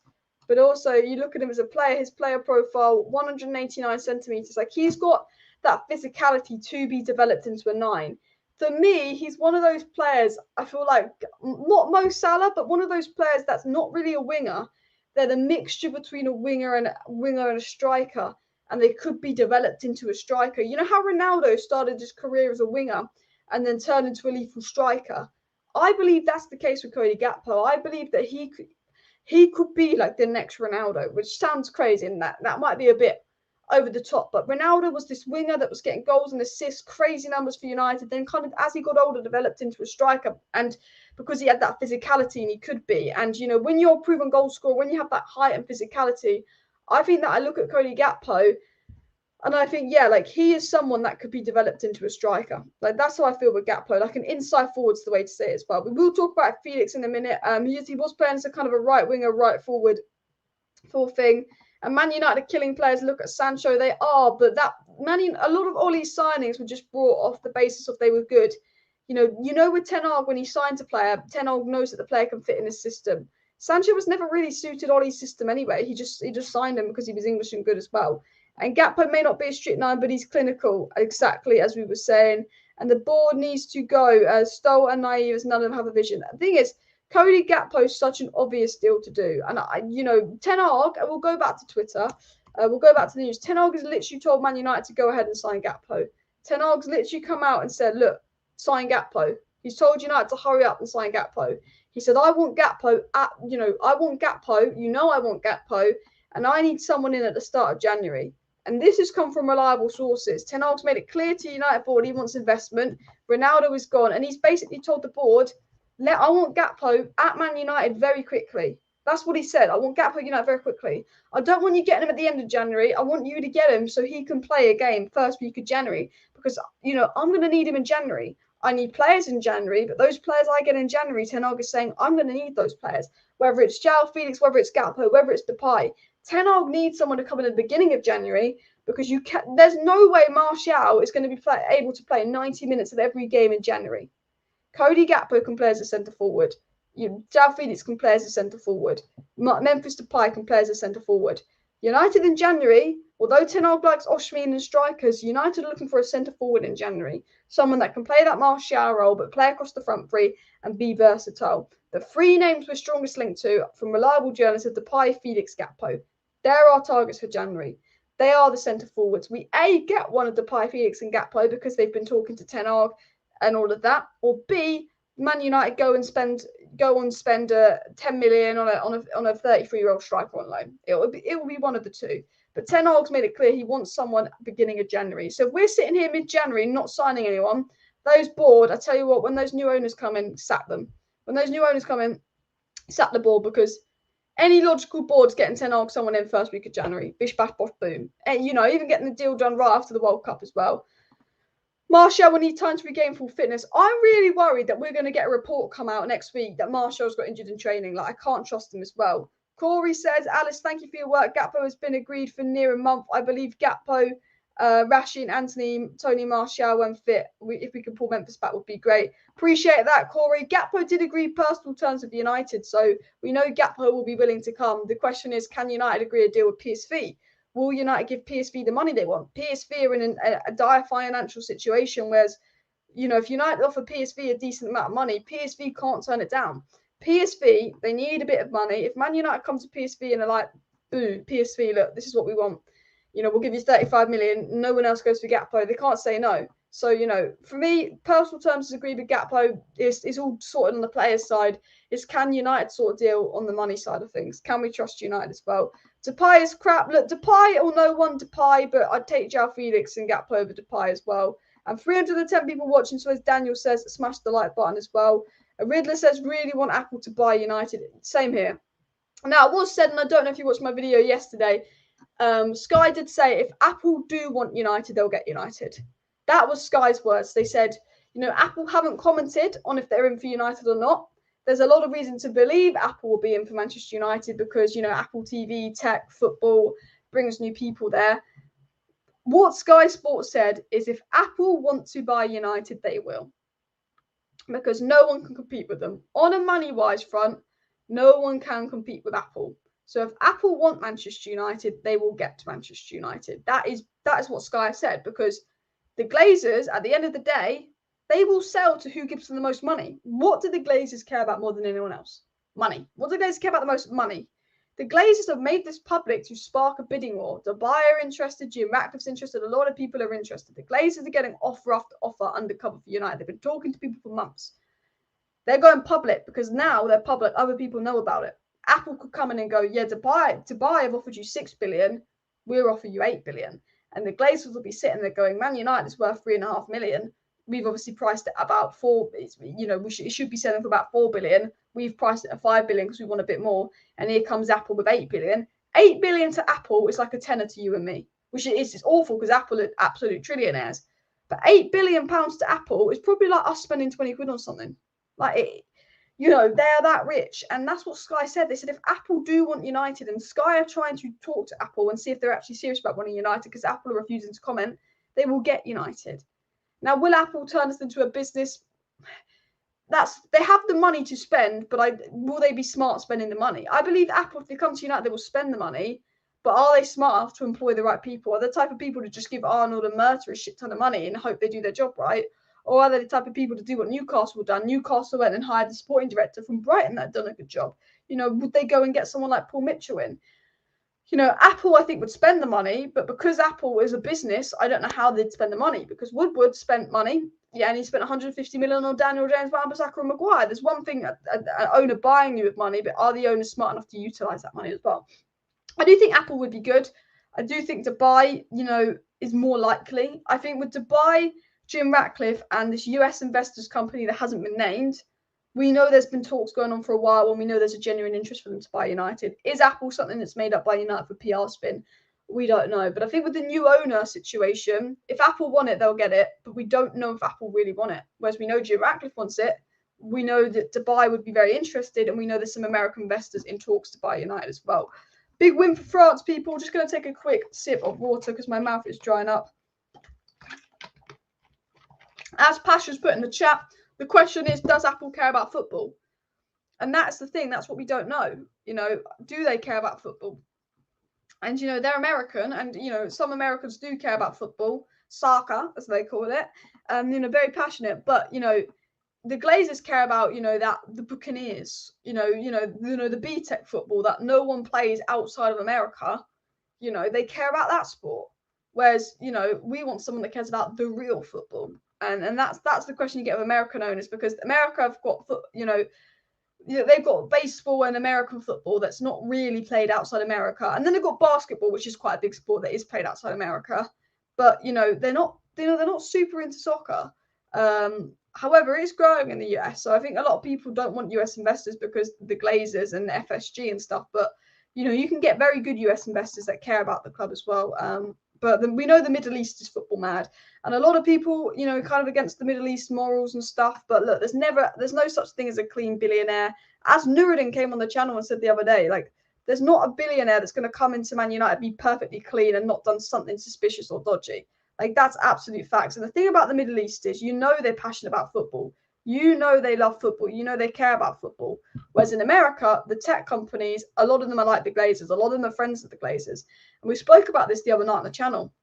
But also you look at him as a player, his player profile, 189 centimeters. He's got that physicality to be developed into a 9. For me, he's one of those players, I feel like, not Mo Salah, but one of those players that's not really a winger. They're the mixture between a winger and a striker, and they could be developed into a striker. You know how Ronaldo started his career as a winger and then turned into a lethal striker? I believe that's the case with Cody Gakpo. I believe that he could be like the next Ronaldo, which sounds crazy, and that might be a bit over the top. But Ronaldo was this winger that was getting goals and assists, crazy numbers for United. Then kind of as he got older, developed into a striker, and because he had that physicality and he could be. And when you're a proven goal scorer, when you have that height and physicality, I think that I look at Cody Gakpo and I think, he is someone that could be developed into a striker. That's how I feel with Gakpo. An inside forward's the way to say it as well. We will talk about Felix in a minute. He was playing as a kind of a right winger, right forward thing. And Man United are killing players. Look at Sancho. They are, but a lot of Ollie's signings were just brought off the basis of they were good. With Ten Hag, when he signs a player, Ten Hag knows that the player can fit in his system. Sancho was never really suited Ollie's system anyway. He just signed him because he was English and good as well. And Gakpo may not be a strict 9, but he's clinical, exactly as we were saying. And the board needs to go as Stoll and naive as none of them have a vision. The thing is, Cody Gakpo is such an obvious deal to do. And, Ten Hag, we'll go back to Twitter. We'll go back to the news. Ten Hag has literally told Man United to go ahead and sign Gakpo. Ten Hag's literally come out and said, look, sign Gakpo. He's told United to hurry up and sign Gakpo. He said, I want Gakpo I want Gakpo, and I need someone in at the start of January. And this has come from reliable sources. Ten Hag's made it clear to United board he wants investment. Ronaldo is gone. And he's basically told the board, I want Gakpo at Man United very quickly. That's what he said. I want Gakpo United very quickly. I don't want you getting him at the end of January. I want you to get him so he can play a game first week of January. Because, I'm going to need him in January. I need players in January, but those players I get in January, Ten Hag is saying, I'm going to need those players. Whether it's Joao Felix, whether it's Gakpo, whether it's Depay, Ten Hag needs someone to come in at the beginning of January because there's no way Martial is going to be able to play 90 minutes of every game in January. Cody Gakpo can play as a centre forward. Joao Felix can play as a centre forward. Memphis Depay can play as a centre forward. United in January, although Ten Hag likes Osimhen and strikers, United are looking for a centre forward in January. Someone that can play that Martial role, but play across the front three and be versatile. The three names we're strongest linked to from reliable journalists are Depay, Felix, Gakpo. They're our targets for January. They are the centre forwards. We get one of Depay, Felix, and Gakpo because they've been talking to Ten Hag and all of that, or B, Man United go and spend 10 million on a 33-year-old striker on loan. It will be one of the two. But Ten Hag's made it clear he wants someone beginning of January. So if we're sitting here mid-January not signing anyone, those board, I tell you what, when those new owners come in, sack them. When those new owners come in, sack the board, because any logical board's getting Ten Hag someone in first week of January. Bish, bash, bosh, boom. And, even getting the deal done right after the World Cup as well. Martial will need time to regain full fitness. I'm really worried that we're going to get a report come out next week that Martial's got injured in training. I can't trust him as well. Corey says, Alice, thank you for your work. Gakpo has been agreed for near a month. I believe Gakpo, Rashid, Anthony, Tony Martial when fit. If we can pull Memphis back would be great. Appreciate that, Corey. Gakpo did agree personal terms with United, so we know Gakpo will be willing to come. The question is, can United agree a deal with PSV? Will United give PSV the money they want? PSV are in a dire financial situation, whereas, if United offer PSV a decent amount of money, PSV can't turn it down. PSV, they need a bit of money. If Man United come to PSV and are like, boo, PSV, look, this is what we want. We'll give you 35 million. No one else goes for Gakpo. They can't say no. So, for me, personal terms is agreed with Gakpo. It's all sorted on the players' side. It's can United sort of deal on the money side of things? Can we trust United as well? Depay is crap. Look, Depay or no one Depay, but I'd take Joao Felix and Gakpo over Depay as well. And 310 people watching, so as Daniel says, smash the like button as well. Riddler says, really want Apple to buy United. Same here. Now, it was said, and I don't know if you watched my video yesterday, Sky did say if Apple do want United, they'll get United. That was Sky's words. They said, Apple haven't commented on if they're in for United or not. There's a lot of reason to believe Apple will be in for Manchester United because, Apple TV, tech, football brings new people there. What Sky Sports said is if Apple want to buy United, they will. Because no one can compete with them. On a money-wise front, no one can compete with Apple. So if Apple want Manchester United, they will get to Manchester United. That is what Sky said, because the Glazers, at the end of the day, they will sell to who gives them the most money. What do the Glazers care about more than anyone else? Money. What do the Glazers care about the most? Money. The Glazers have made this public to spark a bidding war. Dubai are interested, Jim Ratcliffe's interested, a lot of people are interested. The Glazers are getting offer after offer undercover for United. They've been talking to people for months. They're going public because now they're public, other people know about it. Apple could come in and go, yeah, Dubai, I've offered you 6 billion, we'll offer you 8 billion. And the Glazers will be sitting there going, Man United is worth 3.5 million. We've obviously priced it about 4. It should be selling for about 4 billion. We've priced it at 5 billion because we want a bit more. And here comes Apple with 8 billion. 8 billion to Apple is like a tenner to you and me, which it's awful because Apple are absolute trillionaires. But 8 billion pounds to Apple is probably like us spending 20 quid on something. They're that rich. And that's what Sky said. They said if Apple do want United, and Sky are trying to talk to Apple and see if they're actually serious about wanting United because Apple are refusing to comment, they will get United. Now, will Apple turn this into a business? They have the money to spend, but will they be smart spending the money? I believe Apple, if they come to United, they will spend the money, but are they smart enough to employ the right people? Are they the type of people to just give Arnold and Murta a shit ton of money and hope they do their job right? Or are they the type of people to do what Newcastle done? Newcastle went and hired the sporting director from Brighton that had done a good job. Would they go and get someone like Paul Mitchell in? Apple, I think, would spend the money, but because Apple is a business, I don't know how they'd spend the money, because Woodward spent money, and he spent 150 million on Daniel James, Wan-Bissaka and Maguire. There's one thing, an owner buying you with money, but are the owners smart enough to utilise that money as well? I do think Apple would be good. I do think Dubai, is more likely. I think with Dubai, Jim Ratcliffe and this US investors company that hasn't been named, we know there's been talks going on for a while, and we know there's a genuine interest for them to buy United. Is Apple something that's made up by United for PR spin? we don't know. But I think with the new owner situation, if Apple want it, they'll get it. But we don't know if Apple really want it. Whereas we know Jim Ratcliffe wants it. We know that Dubai would be very interested, and we know there's some American investors in talks to buy United as well. Big win for France, people. Just going to take a quick sip of water because my mouth is drying up. As Pasha's put in the chat, the question is, does Apple care about football? And that's the thing. That's what we don't know. You know, do they care about football? And, you know, they're American, and, you know, some Americans do care about football, soccer, as they call it, you know, very passionate. But, you know, the Glazers care about, you know, that the Buccaneers, you know, the B-Tech football that no one plays outside of America. You know, they care about that sport. Whereas, you know, we want someone that cares about the real football. And that's the question you get of American owners, because America have got, you know, they've got baseball and American football that's not really played outside America. And then they've got basketball, which is quite a big sport that is played outside America. But, you know, they're not super into soccer. However, it's growing in the US. So I think a lot of people don't want US investors because the Glazers and the FSG and stuff. But, you know, you can get very good US investors that care about the club as well. But we know the Middle East is football mad. And a lot of people, you know, kind of against the Middle East morals and stuff. But look, there's no such thing as a clean billionaire. As Nuruddin came on the channel and said the other day, like, there's not a billionaire that's going to come into Man United, be perfectly clean and not done something suspicious or dodgy. Like, that's absolute facts. And the thing about the Middle East is, you know, they're passionate about football. You know, they love football. You know, they care about football. Whereas in America, the tech companies, a lot of them are like the Glazers. A lot of them are friends of the Glazers. And we spoke about this the other night on the channel.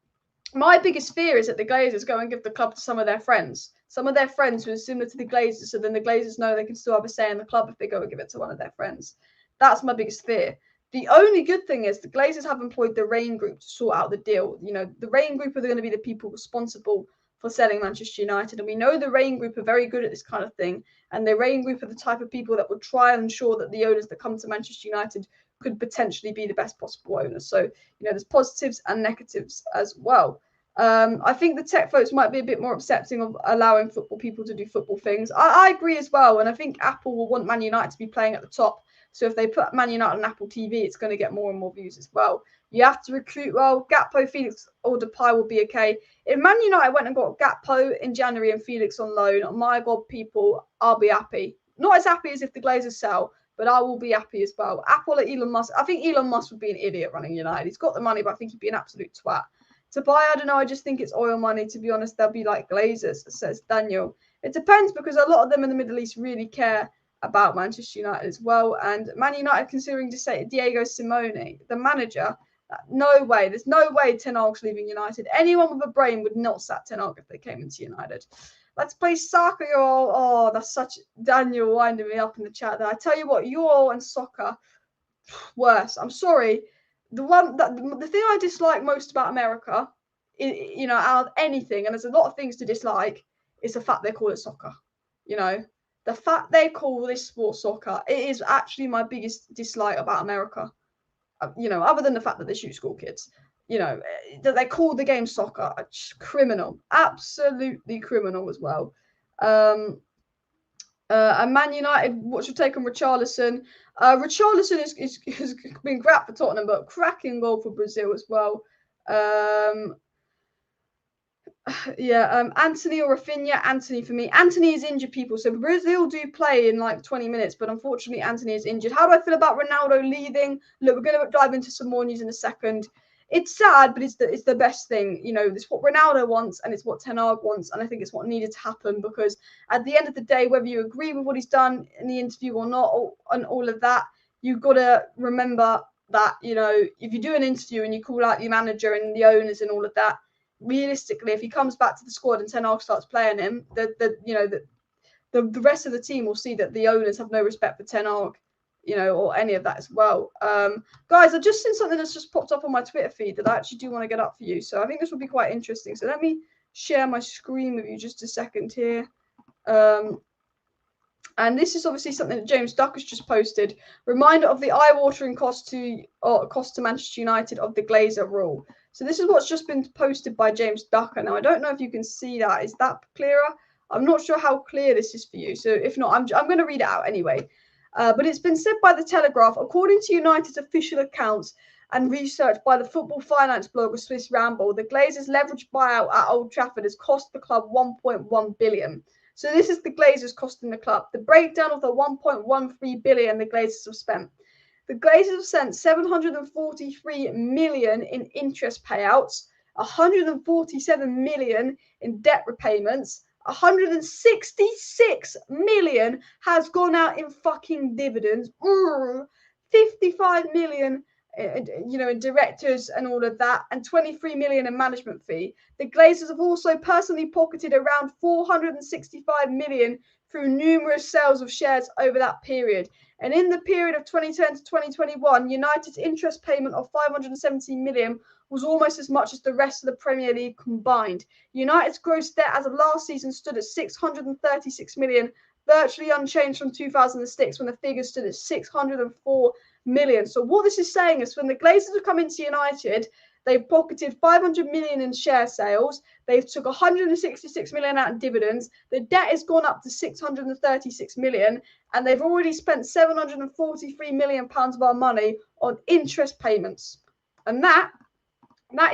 My biggest fear is that the Glazers go and give the club to some of their friends who are similar to the Glazers. So then the Glazers know they can still have a say in the club if they go and give it to one of their friends. That's my biggest fear. The only good thing is the Glazers have employed the Rain Group to sort out the deal. You know, the Rain Group are going to be the people responsible for selling Manchester United. And we know the Rain Group are very good at this kind of thing. And the Rain Group are the type of people that would try and ensure that the owners that come to Manchester United could potentially be the best possible owners. So, you know, there's positives and negatives as well. I think the tech folks might be a bit more accepting of allowing football people to do football things. I agree as well. And I think Apple will want Man United to be playing at the top. So if they put Man United on Apple TV, it's going to get more and more views as well. You have to recruit well. Gakpo, Felix, or Depay will be okay. If Man United went and got Gakpo in January and Felix on loan, my God, people, I'll be happy. Not as happy as if the Glazers sell, but I will be happy as well. Apple or Elon Musk. I think Elon Musk would be an idiot running United. He's got the money, but I think he'd be an absolute twat. Depay, I don't know. I just think it's oil money. To be honest, they'll be like Glazers, says Daniel. It depends, because a lot of them in the Middle East really care about Manchester United as well. And Man United considering to say Diego Simeone, the manager, no way. There's no way Ten Hag's leaving United. Anyone with a brain would not sack Ten Hag if they came into United. Let's play soccer, you all. Oh, that's such Daniel winding me up in the chat there. I tell you what, you all and soccer, worse. I'm sorry. The thing I dislike most about America, you know, out of anything, and there's a lot of things to dislike, is the fact they call it soccer. You know, the fact they call this sport soccer, it is actually my biggest dislike about America. You know, other than the fact that they shoot school kids, you know, that they call the game soccer, criminal, absolutely criminal as well. And Man United, what's your take on Richarlison? Richarlison has been great for Tottenham, but cracking goal for Brazil as well. Anthony or Rafinha? Anthony for me. Anthony is injured, people. So Brazil do play in like 20 minutes, but unfortunately Anthony is injured. How do I feel about Ronaldo leaving? Look, we're going to dive into some more news in a second. It's sad, but it's the best thing. You know, it's what Ronaldo wants, and it's what Ten Hag wants, and I think it's what needed to happen, because at the end of the day, whether you agree with what he's done in the interview or not, and all of that, you've got to remember that, you know, if you do an interview and you call out your manager and the owners and all of that, realistically, if he comes back to the squad and Ten Hag starts playing him, the rest of the team will see that the owners have no respect for Ten Hag, you know, or any of that as well. Guys, I've just seen something that's just popped up on my Twitter feed that I actually do want to get up for you. So I think this will be quite interesting. So let me share my screen with you just a second here. And this is obviously something that James Duck has just posted. Reminder of the eye-watering cost to Manchester United of the Glazer rule. So this is what's just been posted by James Ducker. Now, I don't know if you can see that. Is that clearer? I'm not sure how clear this is for you. So if not, I'm going to read it out anyway. But it's been said by The Telegraph, according to United's official accounts, and research by the football finance blogger Swiss Ramble, the Glazers' leveraged buyout at Old Trafford has cost the club 1.1 billion. So this is the Glazers costing the club. The breakdown of the 1.13 billion the Glazers have spent. The Glazers have sent 743 million in interest payouts, 147 million in debt repayments, 166 million has gone out in fucking dividends, 55 million in directors and all of that, and 23 million in management fee. The Glazers have also personally pocketed around 465 million through numerous sales of shares over that period. And in the period of 2010 to 2021, United's interest payment of 570 million was almost as much as the rest of the Premier League combined. United's gross debt as of last season stood at 636 million, virtually unchanged from 2006 when the figure stood at 604 million. So what this is saying is when the Glazers have come into United, they've pocketed 500 million in share sales. They've took 166 million out in dividends. The debt has gone up to 636 million, and they've already spent 743 million pounds of our money on interest payments. And that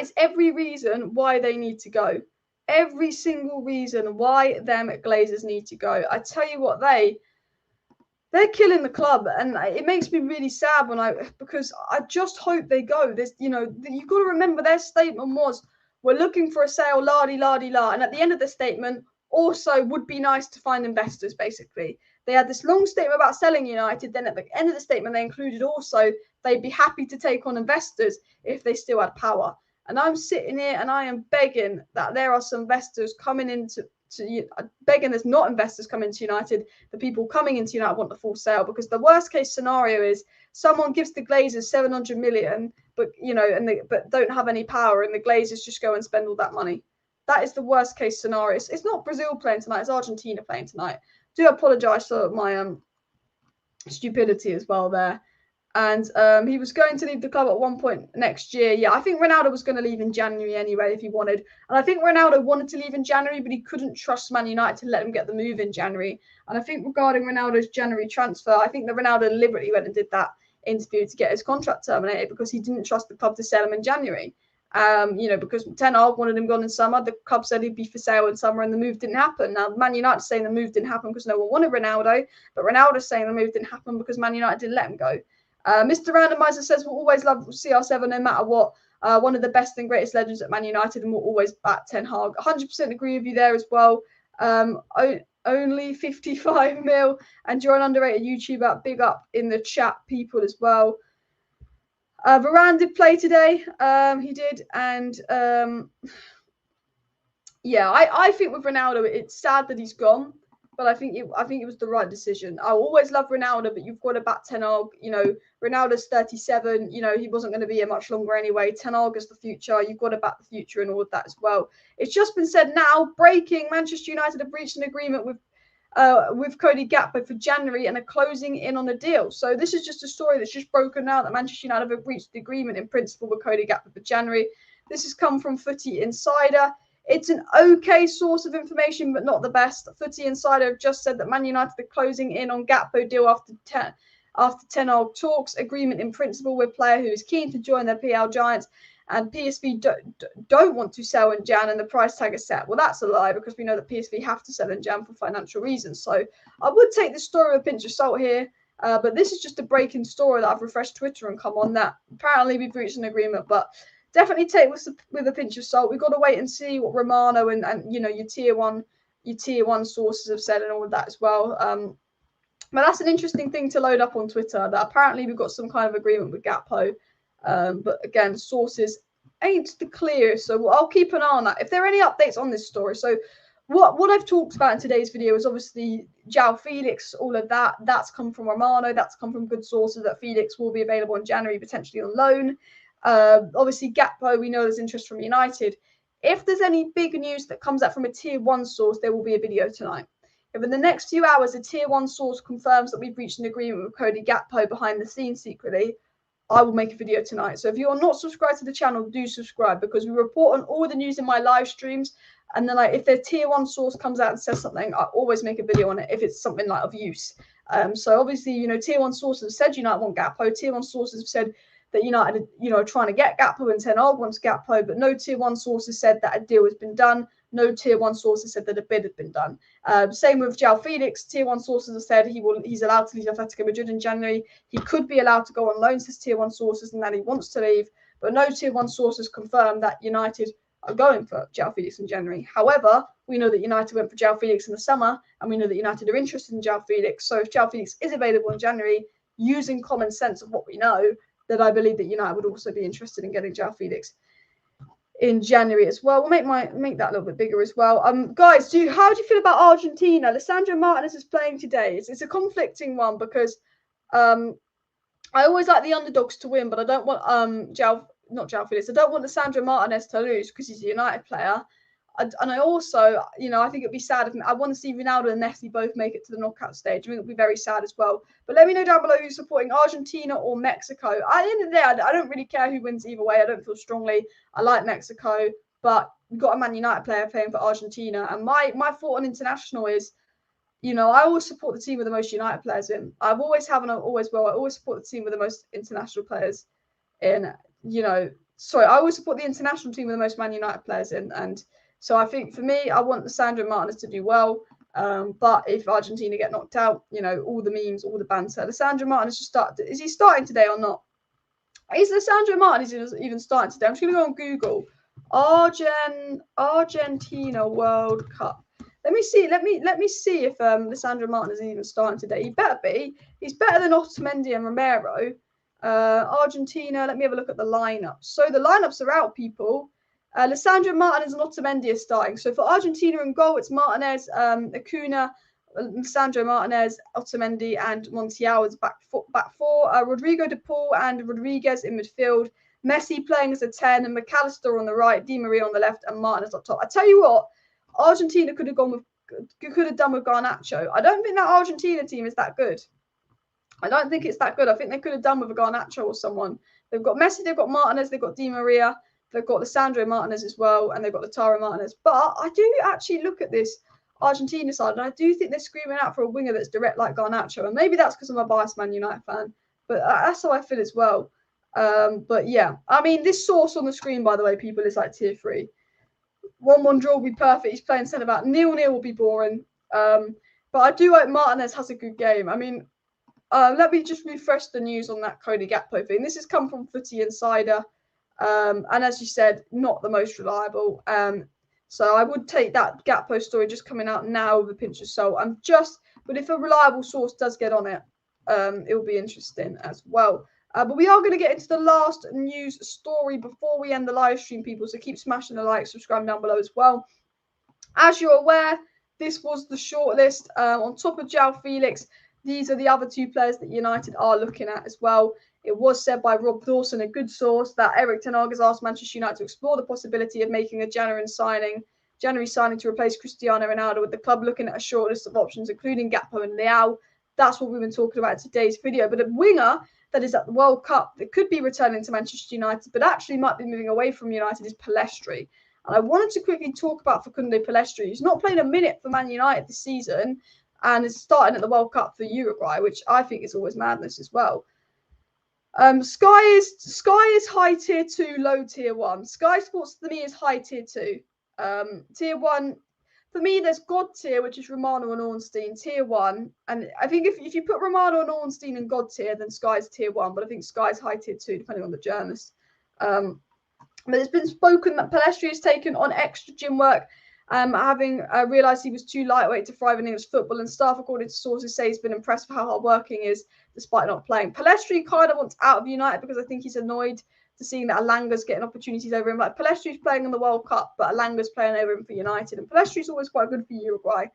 is every reason why they need to go. Every single reason why them Glazers need to go. I tell you what, they're killing the club, and it makes me really sad because I just hope they go. You've got to remember their statement was, we're looking for a sale, la-di-la-di-la. And at the end of the statement, also would be nice to find investors, basically. They had this long statement about selling United. Then at the end of the statement, they included also they'd be happy to take on investors if they still had power. And I'm sitting here and I am begging that there are some investors coming into begging there's not investors coming to United. The people coming into United want the full sale, because the worst case scenario is someone gives the Glazers 700 million, but but don't have any power, and the Glazers just go and spend all that money. That is the worst case scenario. It's not Brazil playing tonight; it's Argentina playing tonight. I do apologise for my stupidity as well there. And he was going to leave the club at one point next year. Yeah, I think Ronaldo was going to leave in January anyway if he wanted. And I think Ronaldo wanted to leave in January, but he couldn't trust Man United to let him get the move in January. And I think regarding Ronaldo's January transfer, I think that Ronaldo deliberately went and did that interview to get his contract terminated because he didn't trust the club to sell him in January. Because Ten Hag wanted him gone in summer. The club said he'd be for sale in summer, and the move didn't happen. Now, Man United saying the move didn't happen because no one wanted Ronaldo, but Ronaldo's saying the move didn't happen because Man United didn't let him go. Mr. Randomizer says we'll always love CR7 no matter what. One of the best and greatest legends at Man United, and we'll always back Ten Hag. 100% agree with you there as well. Only 55 mil, and you're an underrated YouTuber. Big up in the chat, people, as well. Varane did play today. He did, and yeah, I think with Ronaldo, it's sad that he's gone. But I think it was the right decision. I always love Ronaldo, but you've got to back Ten Hag. Ronaldo's 37. He wasn't going to be here much longer anyway. Ten Hag is the future. You've got to back the future and all of that as well. It's just been said now, breaking, Manchester United have reached an agreement with Cody Gakpo for January and are closing in on a deal. So this is just a story that's just broken now that Manchester United have reached the agreement in principle with Cody Gakpo for January. This has come from Footy Insider. It's an okay source of information, but not the best. Footy Insider have just said that Man United are closing in on Gakpo deal after Ten Hag talks. Agreement in principle with player who is keen to join their PL Giants, and PSV don't want to sell in Jan, and the price tag is set. Well, that's a lie, because we know that PSV have to sell in Jan for financial reasons. So I would take this story with a pinch of salt here, but this is just a breaking story that I've refreshed Twitter and come on that. Apparently we've reached an agreement, but definitely take with a pinch of salt. We've got to wait and see what Romano and your tier one sources have said and all of that as well. But that's an interesting thing to load up on Twitter, that apparently we've got some kind of agreement with Gakpo. But again, sources ain't the clearest, so I'll keep an eye on that. If there are any updates on this story, so what I've talked about in today's video is obviously Joao Felix, all of that. That's come from Romano. That's come from good sources that Felix will be available in January, potentially on loan. Obviously, Gakpo, we know there's interest from United. If there's any big news that comes out from a tier one source, there will be a video tonight. If in the next few hours a tier one source confirms that we've reached an agreement with Cody Gakpo behind the scenes secretly, I will make a video tonight. So if you're not subscribed to the channel, do subscribe, because we report on all the news in my live streams. And then if the tier one source comes out and says something, I always make a video on it if it's something of use. So obviously, tier one sources have said United want Gakpo. Tier one sources have said that United are, you know, trying to get Gakpo and Ten Hag wants Gakpo, but no tier one sources said that a deal has been done. No tier one sources said that a bid had been done. Same with Joao Felix. Tier one sources have said he's allowed to leave Atletico Madrid in January. He could be allowed to go on loan, says tier one sources, and that he wants to leave. But no tier one sources confirm that United are going for Joao Felix in January. However, we know that United went for Joao Felix in the summer, and we know that United are interested in Joao Felix. So if Joao Felix is available in January, using common sense of what we know, that I believe that United would also be interested in getting Joao Felix in January as well. We'll make that a little bit bigger as well. Guys, how do you feel about Argentina? Lisandro Martinez is playing today. It's a conflicting one because I always like the underdogs to win, but I don't want not Joao Felix. I don't want Lisandro Martinez to lose because he's a United player. And I also, you know, I think it'd be sad if I want to see Ronaldo and Messi both make it to the knockout stage. I think it'd be very sad as well. But let me know down below who's supporting Argentina or Mexico. At the end of the day, I don't really care who wins either way. I don't feel strongly. I like Mexico, but we've got a Man United player playing for Argentina. And my thought on international is, you know, I always support the team with the most United players in. I've always have and I always will. I always support the team with the most international players in. You know, sorry, I always support the international team with the most Man United players in. And so I think for me, I want Lisandro Martinez to do well. But if Argentina get knocked out, you know, all the memes, all the banter. Lisandro Martinez should start. Is he starting today or not? Is Lisandro Martinez even starting today? I'm just going to go on Google. Argentina World Cup. Let me see. Let me see if Lisandro Martinez is even starting today. He better be. He's better than Otamendi and Romero. Argentina. Let me have a look at the lineups. So the lineups are out, people. Lisandro Martinez and Otamendi are starting. So for Argentina in goal, it's Martinez, Acuna, Lisandro Martinez, Otamendi, and Montiel as back four. Rodrigo de Paul and Rodriguez in midfield. Messi playing as a 10, and McAllister on the right, Di Maria on the left, and Martinez up top. I tell you what, Argentina could have done with Garnacho. I don't think that Argentina team is that good. I don't think it's that good. I think they could have done with a Garnacho or someone. They've got Messi, they've got Martinez, they've got Di Maria. They've got Lisandro Martinez as well, and they've got Lautaro Martinez. But I do actually look at this Argentina side, and I do think they're screaming out for a winger that's direct like Garnacho. And maybe that's because I'm a biased Man United fan, but that's how I feel as well. But yeah, I mean, this source on the screen, by the way, people, is like tier 3. 1-1 draw will be perfect. He's playing centre back. 0-0 will be boring. But I do hope Martinez has a good game. I mean, let me just refresh the news on that Cody Gakpo thing. This has come from Footy Insider. And as you said, not the most reliable. So I would take that Gakpo story just coming out now with a pinch of salt. But if a reliable source does get on it, it will be interesting as well. But we are going to get into the last news story before we end the live stream, people. So keep smashing the like, subscribe down below as well. As you're aware, this was the shortlist. On top of Joao Felix, these are the other 2 players that United are looking at as well. It was said by Rob Dawson, a good source, that ERIK Ten Hag has asked Manchester United to explore the possibility of making a January signing to replace Cristiano Ronaldo, with the club looking at a short list of options, including Gakpo and Leao. That's what we've been talking about in today's video. But a winger that is at the World Cup that could be returning to Manchester United, but actually might be moving away from United, is Pellistri. And I wanted to quickly talk about Facundo Pellistri, who's not played a minute for Man United this season and is starting at the World Cup for Uruguay, which I think is always madness as well. Sky is high tier 2, low tier 1. Sky Sports for me is high tier 2. Tier 1 for me, there's God tier, which is Romano and Ornstein, tier 1. And I think if you put Romano and Ornstein in God tier, then Sky's tier 1. But I think Sky's high tier 2, depending on the journalist. But it's been spoken that Pellistri has taken on extra gym work, having realised he was too lightweight to thrive in English football, and staff, according to sources, say he's been impressed with how hard-working he is despite not playing. Pellistri kind of wants out of United because I think he's annoyed to seeing that Alanga's getting opportunities over him. Like, Pellestri's playing in the World Cup, but Alanga's playing over him for United, and Pellestri's always quite good for Uruguay.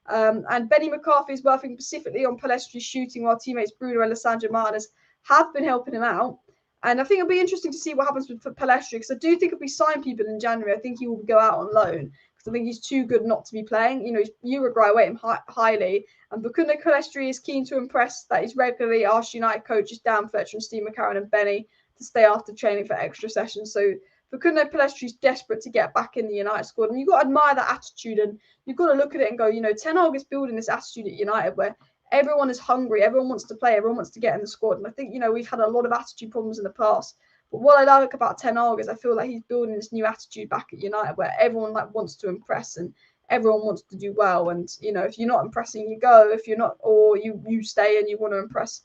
And Benny McCarthy is working specifically on Pellestri's shooting, while teammates Bruno and Lisandro Martinez have been helping him out. And I think it'll be interesting to see what happens with Pellistri, because I do think if we sign people in January, I think he will go out on loan. I think he's too good not to be playing. You know, Uruguay rate him highly. And Facundo Pellistri is keen to impress that he's regularly asked United coaches Dan Fletcher and Steve McCarron and Benny to stay after training for extra sessions. So Facundo Pellistri is desperate to get back in the United squad. And you've got to admire that attitude. And you've got to look at it and go, you know, Ten Hag is building this attitude at United where everyone is hungry. Everyone wants to play. Everyone wants to get in the squad. And I think, you know, we've had a lot of attitude problems in the past. But what I like about Ten Hag is I feel like he's building this new attitude back at United where everyone like wants to impress and everyone wants to do well. And, you know, if you're not impressing, you go. If you're not, or you stay and you want to impress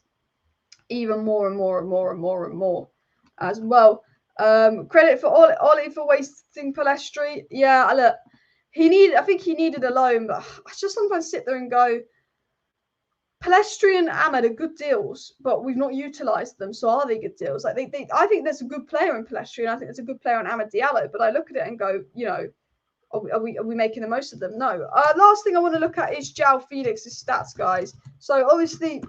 even more and more and more and more and more as well. Credit for Ollie for wasting Palestri. Yeah, look, I think he needed a loan, but I just sometimes sit there and go, Palestri and Ahmed are good deals, but we've not utilised them. So are they good deals? Like I think there's a good player in Palestri, and I think there's a good player in Ahmed Diallo. But I look at it and go, you know, are we making the most of them? No. Last thing I want to look at is Joao Felix's stats, guys. So obviously,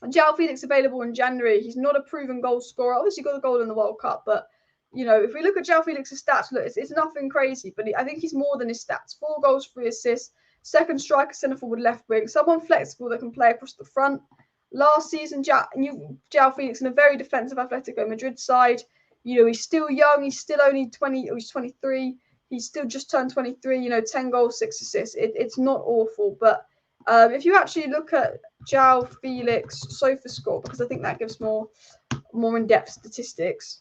Joao Felix available in January. He's not a proven goal scorer. Obviously, got a goal in the World Cup, but you know, if we look at Joao Felix's stats, look, it's nothing crazy, but I think he's more than his stats. 4 goals, 3 assists. Second striker, centre forward, left wing. Someone flexible that can play across the front. Last season, Joao Felix in a very defensive Atletico Madrid side. You know, he's still young. He's still only 20. He's 23. He's still just turned 23. You know, 10 goals, 6 assists. It's not awful. But if you actually look at Joao Felix SofaScore, because I think that gives more in-depth statistics.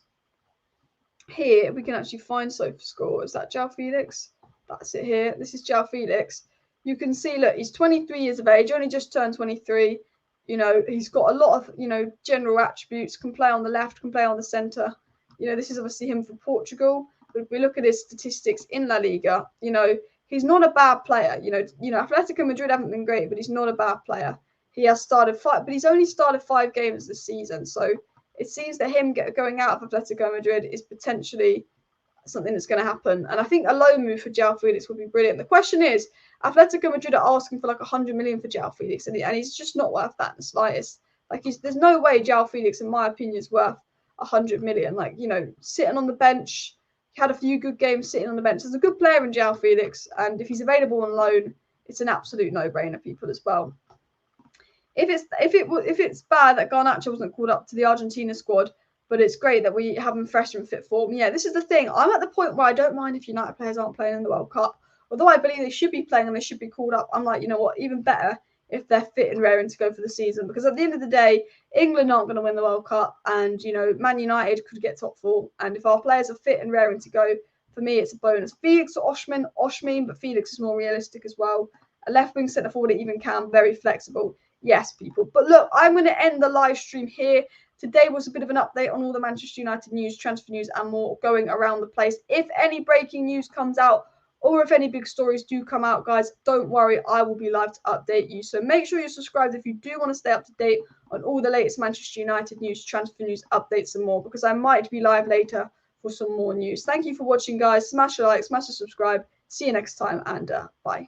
Here, we can actually find SofaScore. Is that Joao Felix? That's it here. This is Joao Felix. You can see, look, he's 23 years of age, only just turned 23. You know, he's got a lot of, you know, general attributes, can play on the left, can play on the centre. You know, this is obviously him for Portugal. But if we look at his statistics in La Liga, you know, he's not a bad player. You know, Atletico Madrid haven't been great, but he's not a bad player. He has started 5, but he's only started 5 games this season. So it seems that him going out of Atletico Madrid is potentially something that's going to happen. And I think a loan move for Joao Felix would be brilliant. The question is, Atletico Madrid are asking for like 100 million for Joao Felix, and he's just not worth that in the slightest. Like, there's no way Joao Felix, in my opinion, is worth 100 million. Like, you know, sitting on the bench, he had a few good games sitting on the bench. There's a good player in Joao Felix, and if he's available on loan, it's an absolute no-brainer, people, as well. If it's bad that Garnacho wasn't called up to the Argentina squad, but it's great that we have him fresh and fit form. Yeah, this is the thing. I'm at the point where I don't mind if United players aren't playing in the World Cup. Although I believe they should be playing and they should be called up, I'm like, you know what, even better if they're fit and raring to go for the season. Because at the end of the day, England aren't going to win the World Cup, and, you know, Man United could get top 4. And if our players are fit and raring to go, for me, it's a bonus. Felix or Oshmin, but Felix is more realistic as well. A left wing centre forward, even can, very flexible. Yes, people. But look, I'm going to end the live stream here. Today was a bit of an update on all the Manchester United news, transfer news, and more going around the place. If any breaking news comes out, or if any big stories do come out, guys, don't worry, I will be live to update you. So make sure you're subscribed if you do want to stay up to date on all the latest Manchester United news, transfer news, updates, and more, because I might be live later for some more news. Thank you for watching, guys. Smash a like, smash a subscribe. See you next time, and bye.